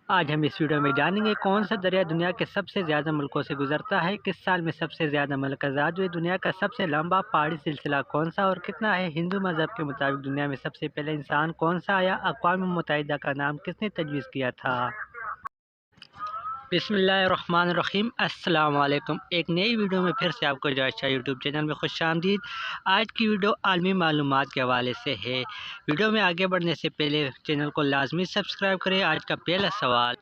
آج ہم اس ویڈیو میں جانیں گے کون سا دریا دنیا کے سب سے زیادہ ملکوں سے گزرتا ہے، کس سال میں سب سے زیادہ ملک آزاد ہوئے، دنیا کا سب سے لمبا پہاڑی سلسلہ کون سا اور کتنا ہے، ہندو مذہب کے مطابق دنیا میں سب سے پہلے انسان کون سا آیا، اقوام متحدہ کا نام کس نے تجویز کیا تھا۔ بسم اللہ الرحمن الرحیم، السلام علیکم۔ ایک نئی ویڈیو میں پھر سے آپ کو جو یوٹیوب چینل میں خوش آمدید۔ آج کی ویڈیو عالمی معلومات کے حوالے سے ہے۔ ویڈیو میں آگے بڑھنے سے پہلے چینل کو لازمی سبسکرائب کریں۔ آج کا پہلا سوال،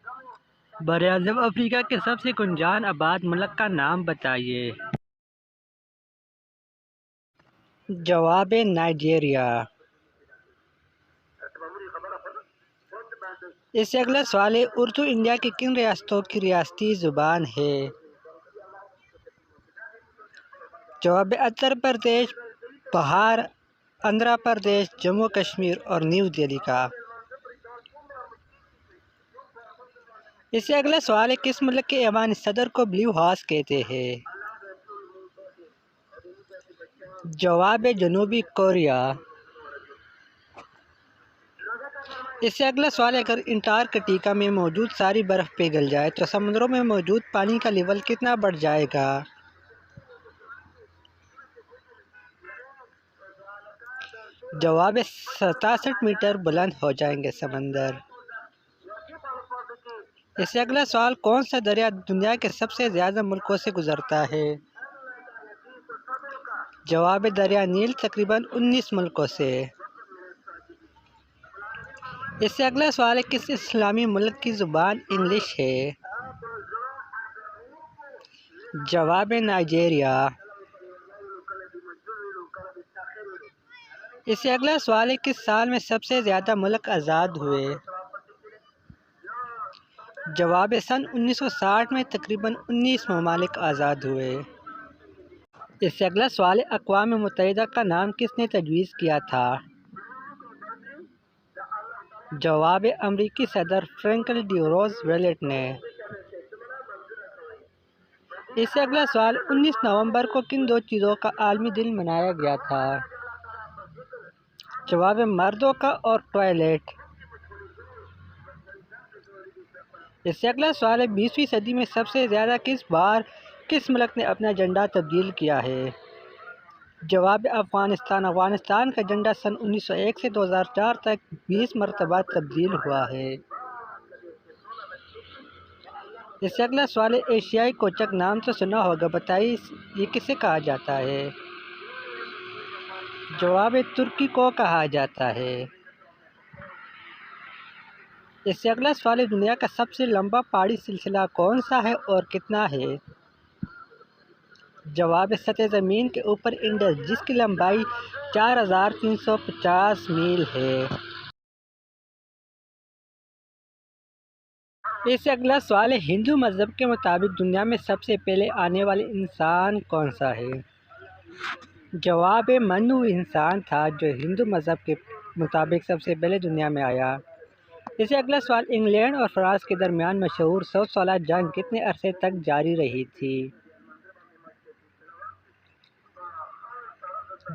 براعظم افریقہ کے سب سے گنجان آباد ملک کا نام بتائیے۔ جواب نائجیریا۔ اس سے اگلا سوال ہے، اردو انڈیا کی کن ریاستوں کی ریاستی زبان ہے؟ جواب اتر پردیش، بہار، آندھرا پردیش، جموں کشمیر اور نیو دہلی کا۔ اس سے اگلا سوال ہے، کس ملک کے ایوان صدر کو بلیو ہاؤس کہتے ہیں؟ جواب جنوبی کوریا۔ اس سے اگلا سوال ہے، اگر انٹارکٹیکا میں موجود ساری برف پگھل جائے تو سمندروں میں موجود پانی کا لیول کتنا بڑھ جائے گا؟ جواب 67 میٹر بلند ہو جائیں گے سمندر۔ اس سے اگلا سوال، کون سا دریا دنیا کے سب سے زیادہ ملکوں سے گزرتا ہے؟ جواب دریا نیل تقریباً 19 ملکوں سے۔ اس سے اگلا سوال ہے، کس اسلامی ملک کی زبان انگلش ہے؟ جواب نائجیریا۔ اس سے اگلا سوال ہے، کس سال میں سب سے زیادہ ملک آزاد ہوئے؟ جواب سن 1960 میں تقریباً 19 ممالک آزاد ہوئے۔ اس سے اگلا سوال ہے، اقوام متحدہ کا نام کس نے تجویز کیا تھا؟ جواب امریکی صدر فرینکلن ڈی روز ویلٹ نے۔ اس سے اگلا سوال، 19 نومبر کو کن دو چیزوں کا عالمی دن منایا گیا تھا؟ جواب مردوں کا اور ٹوائلٹ۔ اس سے اگلا سوال ہے، 20ویں صدی میں سب سے زیادہ کس ملک نے اپنا جھنڈا تبدیل کیا ہے؟ جواب افغانستان۔ افغانستان کا جھنڈا سن 1901 سے 2004 تک 20 مرتبہ تبدیل ہوا ہے۔ اس سے اگلا سوال ہے، ایشیائی کوچک نام تو سنا ہوگا، بتائیے یہ کسے کہا جاتا ہے؟ جواب ترکی کو کہا جاتا ہے۔ اس سے اگلا سوال ہے، دنیا کا سب سے لمبا پہاڑی سلسلہ کون سا ہے اور کتنا ہے؟ جواب سطح زمین کے اوپر انڈس، جس کی لمبائی 4350 میل ہے۔ اس سے اگلا سوال ہے، ہندو مذہب کے مطابق دنیا میں سب سے پہلے آنے والا انسان کون سا ہے؟ جواب منو انسان تھا، جو ہندو مذہب کے مطابق سب سے پہلے دنیا میں آیا۔ اس سے اگلا سوال، انگلینڈ اور فرانس کے درمیان مشہور 100 سالہ جنگ کتنے عرصے تک جاری رہی تھی؟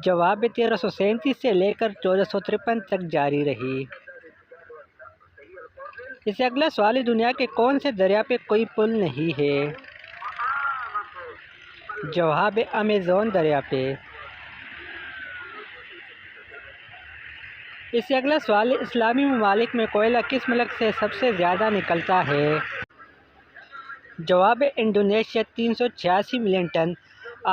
جواب 1337 سے لے کر 1453 تک جاری رہی۔ اس سے اگلا سوال ہے، دنیا کے کون سے دریا پہ کوئی پل نہیں ہے؟ جواب امیزون دریا پہ۔ اس سے اگلا سوال ہے، اسلامی ممالک میں کوئلہ کس ملک سے سب سے زیادہ نکلتا ہے؟ جواب انڈونیشیا 386 ملین ٹن۔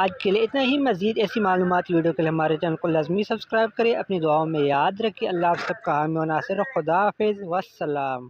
آج کے لیے اتنا ہی۔ مزید ایسی معلومات ویڈیو کے لیے ہمارے چینل کو لازمی سبسکرائب کریں۔ اپنی دعاؤں میں یاد رکھیں۔ اللہ آپ سب کا حامی و ناصر۔ خدا حافظ، والسلام۔